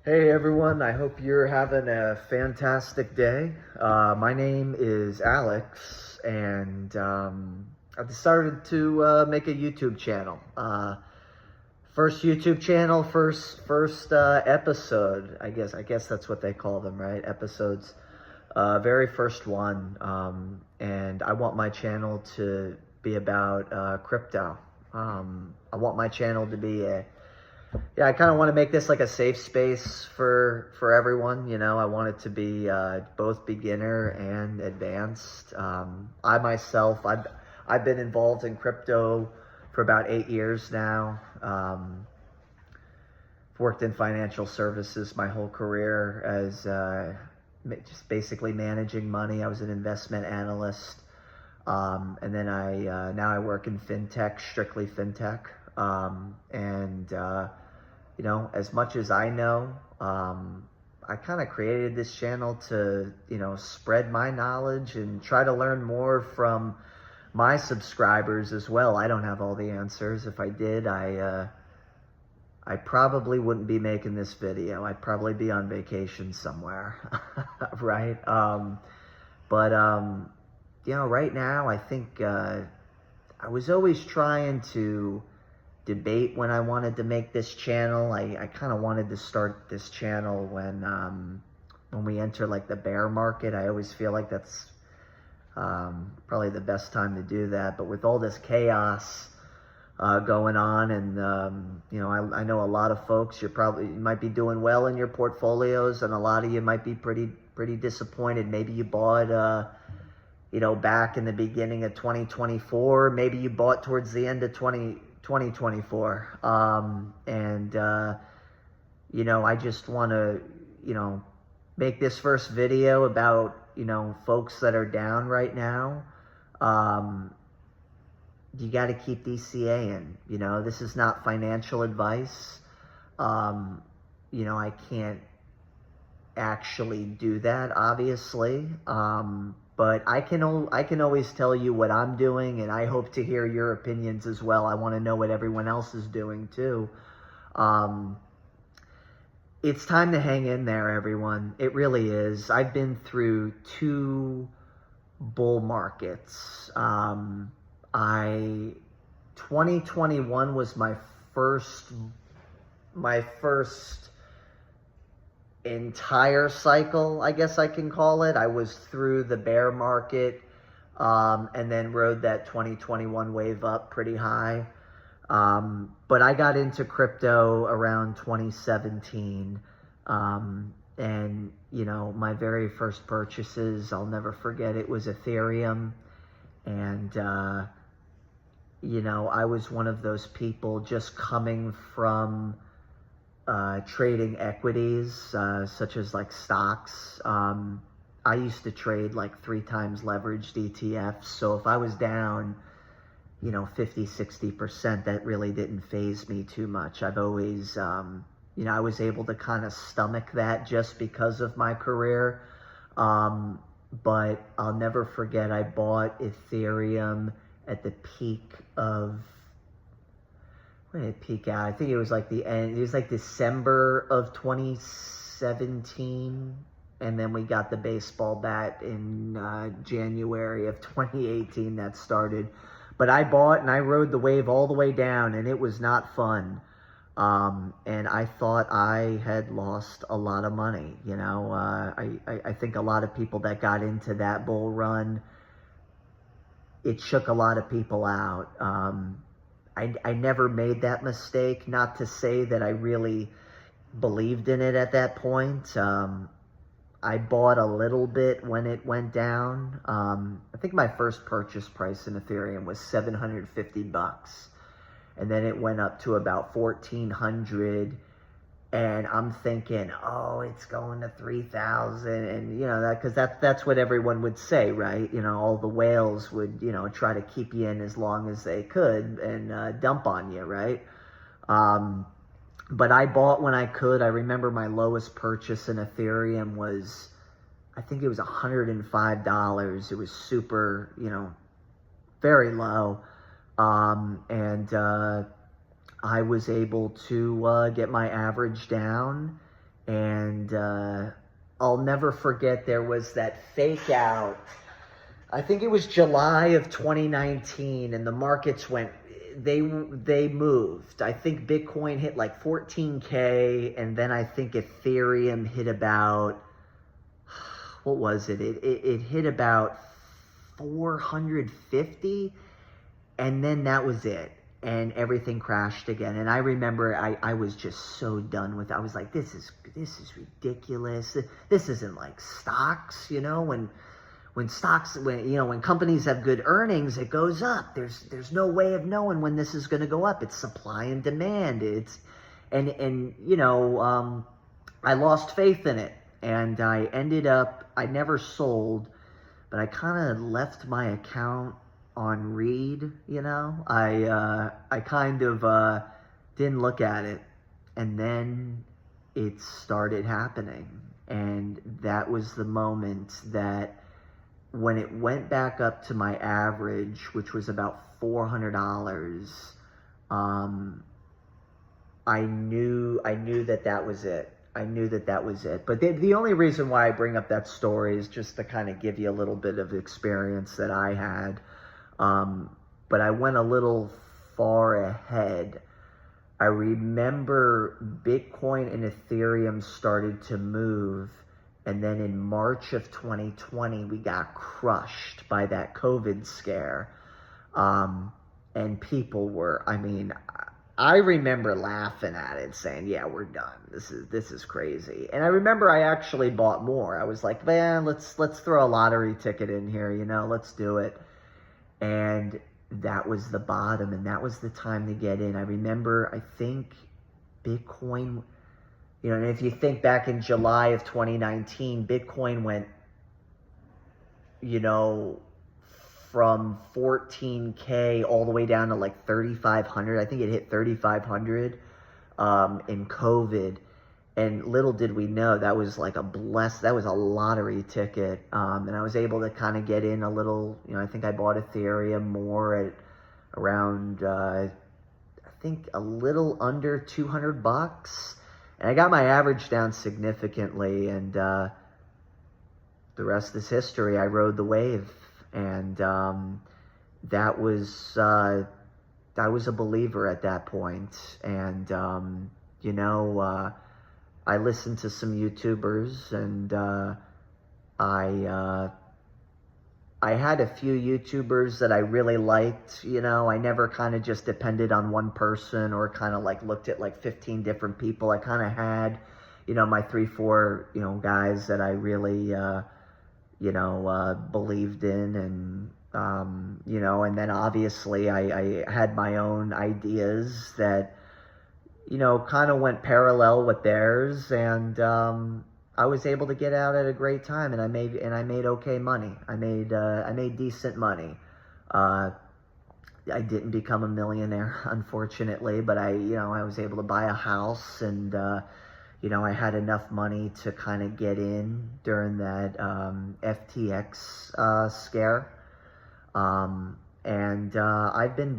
Hey everyone, I hope you're having a fantastic day. My name is Alex, and I've decided to make a YouTube channel. First YouTube channel, first episode. I guess that's what they call them, right? Episodes. Very first one, and I want my channel to be about crypto. I want my channel to be I kind of want to make this like a safe space for everyone. I want it to be both beginner and advanced. I myself, I've been involved in crypto for about 8 years now. I've worked in financial services my whole career as just basically managing money. I was an investment analyst, and then now I work in fintech, strictly fintech, and as much as I know, I kind of created this channel to, spread my knowledge and try to learn more from my subscribers as well. I don't have all the answers. If I did, I probably wouldn't be making this video. I'd probably be on vacation somewhere, right? Right now, I think I was always trying to debate when I wanted to make this channel. I kind of wanted to start this channel when we enter like the bear market. I always feel like that's probably the best time to do that. But with all this chaos going on, and I know a lot of folks, you might be doing well in your portfolios, and a lot of you might be pretty disappointed. Maybe you bought back in the beginning of 2024. Maybe you bought towards the end of 2024. I just want to, make this first video about, folks that are down right now. You got to keep DCAing. This is not financial advice. I can't actually do that, obviously. But I can always tell you what I'm doing, and I hope to hear your opinions as well. I want to know what everyone else is doing too. It's time to hang in there, everyone. It really is. I've been through 2 bull markets. 2021 was my first entire cycle, I guess I can call it. I was through the bear market, and then rode that 2021 wave up pretty high. But I got into crypto around 2017. And my very first purchases, I'll never forget, it was Ethereum. And, I was one of those people just coming from trading equities, such as like stocks. I used to trade like 3 times leveraged ETFs. So if I was down, 50, 60%, that really didn't faze me too much. I've always, I was able to kind of stomach that just because of my career. But I'll never forget, I bought Ethereum at the peak of, when did it peak out? I think it was like the end. It was like December of 2017, and then we got the baseball bat in January of 2018 that started. But I bought and I rode the wave all the way down, and it was not fun. And I thought I had lost a lot of money. I think a lot of people that got into that bull run, it shook a lot of people out. I never made that mistake. Not to say that I really believed in it at that point. I bought a little bit when it went down. I think my first purchase price in Ethereum was $750. And then it went up to about 1,400. And I'm thinking, oh, it's going to 3,000. And, because that's what everyone would say, right? All the whales would, try to keep you in as long as they could and dump on you, right? But I bought when I could. I remember my lowest purchase in Ethereum was, I think it was $105. It was super, very low. I was able to get my average down, And I'll never forget, there was that fake out. I think it was July of 2019, and the markets went, they moved. I think Bitcoin hit like 14K, and then I think Ethereum hit about, what was it? It hit about 450, and then that was it. And everything crashed again. And I remember I was just so done with it. I was like, this is ridiculous. This isn't like stocks, you know, when stocks, when companies have good earnings, it goes up. There's no way of knowing when this is going to go up. It's supply and demand. And I lost faith in it, and I never sold, but I kind of left my account on read. I kind of didn't look at it, and then it started happening, and that was the moment that, when it went back up to my average, which was about $400, I knew that was it. I knew that was it. But the only reason why I bring up that story is just to kind of give you a little bit of experience that I had. But I went a little far ahead. I remember Bitcoin and Ethereum started to move, and then in March of 2020, we got crushed by that COVID scare. And people were, I remember laughing at it, saying, yeah, we're done. This is crazy. And I remember I actually bought more. I was like, man, let's throw a lottery ticket in here, let's do it. And that was the bottom, and that was the time to get in. I remember, I think Bitcoin, and if you think back in July of 2019, Bitcoin went, from 14K all the way down to like 3,500. I think it hit 3,500 in COVID. And little did we know, that was like that was a lottery ticket. And I was able to kind of get in a little, I think I bought Ethereum more at around, I think a little under $200. And I got my average down significantly, and the rest is history. I rode the wave, and that was I was a believer at that point. And I listened to some YouTubers, and I had a few YouTubers that I really liked. I never kind of just depended on one person, or kind of like looked at like 15 different people. I kind of had, my 3-4, guys that I really, believed in. And, and then obviously I had my own ideas that, kind of went parallel with theirs. And, I was able to get out at a great time, and I made okay money. I made decent money. I didn't become a millionaire, unfortunately, but I was able to buy a house, and I had enough money to kind of get in during that FTX scare. And I've been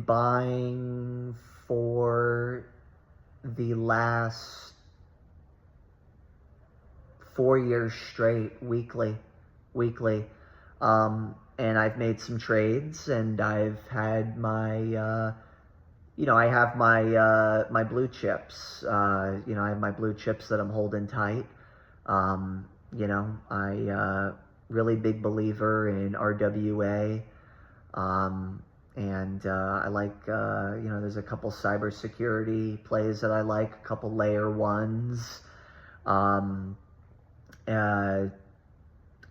buying for the last 4 years straight, weekly. And I've made some trades, and I've had my, I have my blue chips. I have my blue chips that I'm holding tight. I really big believer in RWA. And I like, there's a couple cybersecurity plays that I like, a couple layer ones, a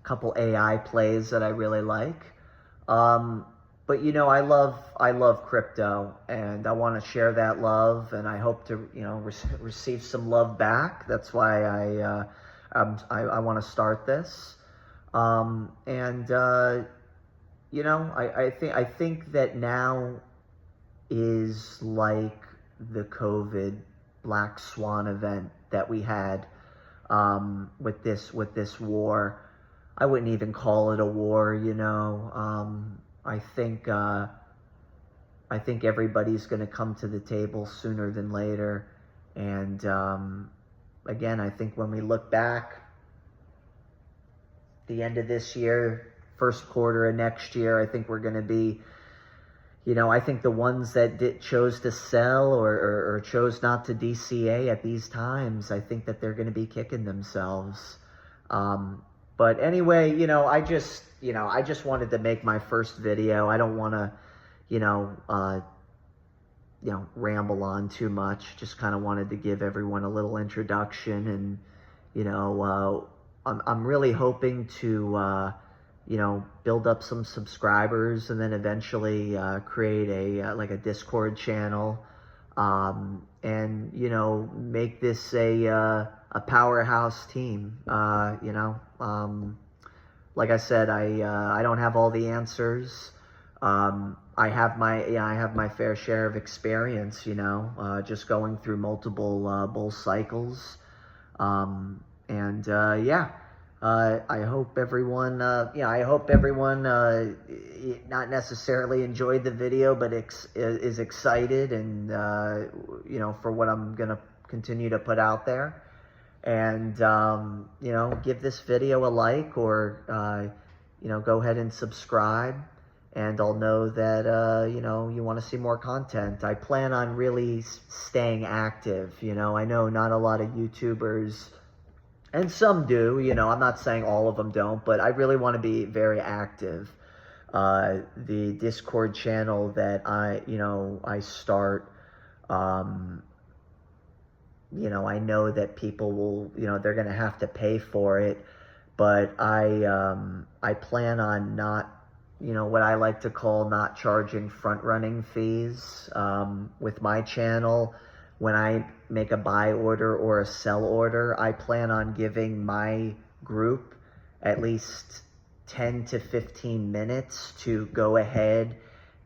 couple AI plays that I really like. But I love crypto, and I want to share that love, and I hope to receive some love back. That's why I want to start this, I think that now is like the COVID black swan event that we had with this war. I wouldn't even call it a war, I think everybody's going to come to the table sooner than later, And again, I think when we look back, the end of this year, first quarter of next year, I think we're going to be, I think the ones that chose to sell or chose not to DCA at these times, I think that they're going to be kicking themselves. But anyway, I just wanted to make my first video. I don't want to, ramble on too much. Just kind of wanted to give everyone a little introduction, and, I'm really hoping to, build up some subscribers, and then eventually create a Discord channel, and make this a powerhouse team. Like I said, I don't have all the answers. I have my fair share of experience, just going through multiple bull cycles. I hope everyone, not necessarily enjoyed the video, but is excited and, for what I'm going to continue to put out there. And, give this video a like, or, go ahead and subscribe, and I'll know that, you want to see more content. I plan on really staying active. I know not a lot of YouTubers, and some do, I'm not saying all of them don't, but I really want to be very active. The Discord channel that I start, I know that people will, they're going to have to pay for it, but I plan on not, what I like to call not charging front-running fees with my channel. When I make a buy order or a sell order, I plan on giving my group at least 10 to 15 minutes to go ahead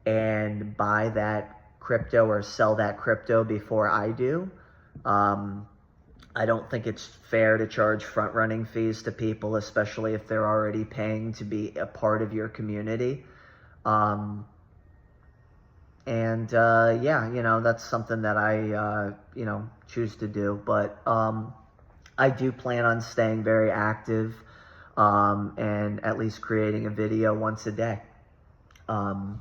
and buy that crypto or sell that crypto before I do. I don't think it's fair to charge front-running fees to people, especially if they're already paying to be a part of your community. That's something that I, choose to do. But I do plan on staying very active, and at least creating a video once a day. Hope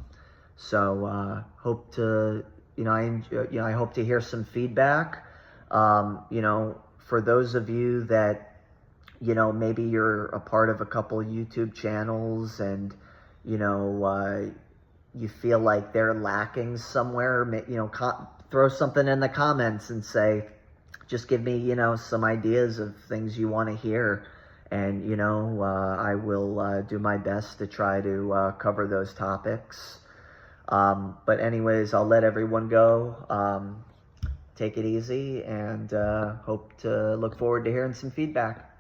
to, I hope to hear some feedback. For those of you that, maybe you're a part of a couple YouTube channels, and, you feel like they're lacking somewhere, throw something in the comments and say, just give me, some ideas of things you want to hear. And, I will do my best to try to cover those topics. But anyways, I'll let everyone go. Take it easy, and hope to look forward to hearing some feedback.